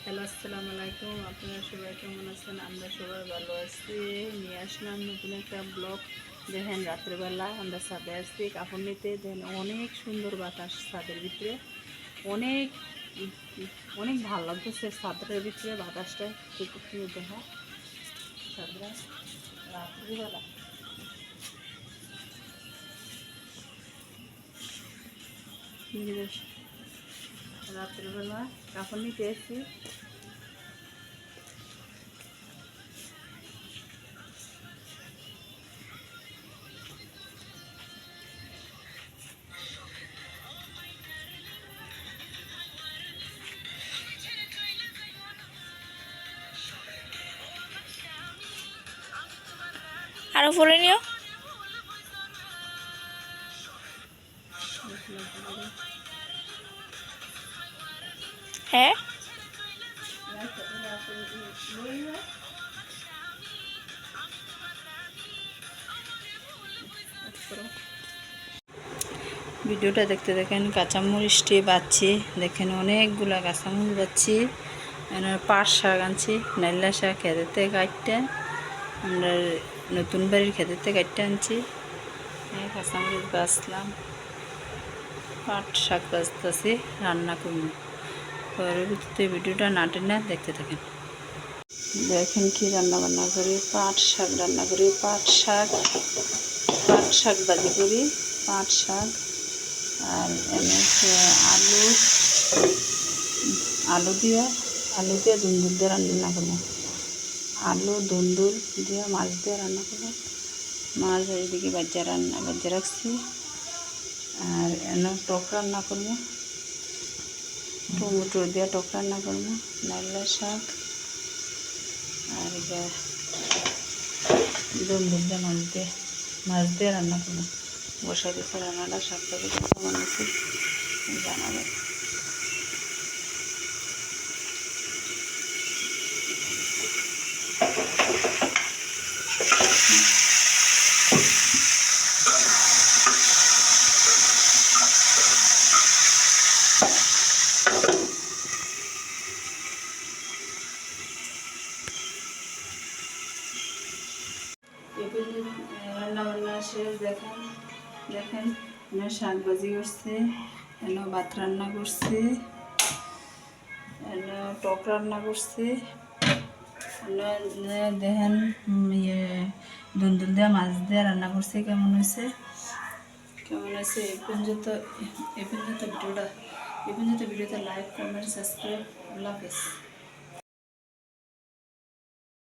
Hello, আসসালামু আলাইকুম। আপনারা সবাই কেমন আছেন? আমরা সবাই ভালো আছি। নিয়ে আসলাম নতুন একটা ব্লগ। দেখেন রাত্রেবেলা আমরা ছাদে আসছি কাপড় নিতে। দেখেন অনেক সুন্দর বাতাস ছাদের ভিতরে, অনেক অনেক ভালো লাগতেছে ছাদের ভিতরে বাতাসটা। একটু দেখা ছাদরা রাত্রিবেলা রাত্রিবেলা কাপড় নিতে এসেছি। আরো পরে নিও। হ্যাঁ, ভিডিওটা দেখতে দেখেন কাঁচামরিচটি বাচ্ছি। দেখেন অনেকগুলা কাঁচামরিচ বাচ্ছি। পাট শাক আনছি, নাইলা শাক খেতে কাটতে আমরা নতুন বাড়ির খেতে কাটতে আনছি। কাঁচামরিচ বাছলাম, পাট শাক বাছতেছি, রান্না করব। পরবর্তীতে ভিডিওটা না দেখতে থাকেন। দেখেন কি রান্না বান্না করি। পাট শাক রান্না করি। পাট শাক ভাজি করি। পাট শাক আর এনে আলু দিয়ে দুন্দুল দিয়ে রান্না করবো। আলু দুন্দুল দিয়ে মাছ দিয়ে রান্না করবো। মাছ এইদিকে বাজ্যা রাখছি। আর এনে টক রান্না করবো, টমেটো দিয়ে টক রান্না করবো। নাইলা শাক আর দুন্দুল দিয়ে মাছ দিয়ে রান্না করবো। বসাই দিচ্ছে রান্নাটা। শাকটা কেমন হচ্ছে জানাবে। রান্না বান্না শেষ। দেখেন শাক ভাজি করছে, ভাত রান্না করছে, টক রান্না করছে, দেখেন দুন্দুল দিয়ে মাছ দিয়ে রান্না করছে। কেমন হয়েছে এই পর্যন্ত ভিডিওটা লাইক, কমেন্ট, সাবস্ক্রাইব। আল্লাহ হাফেজ।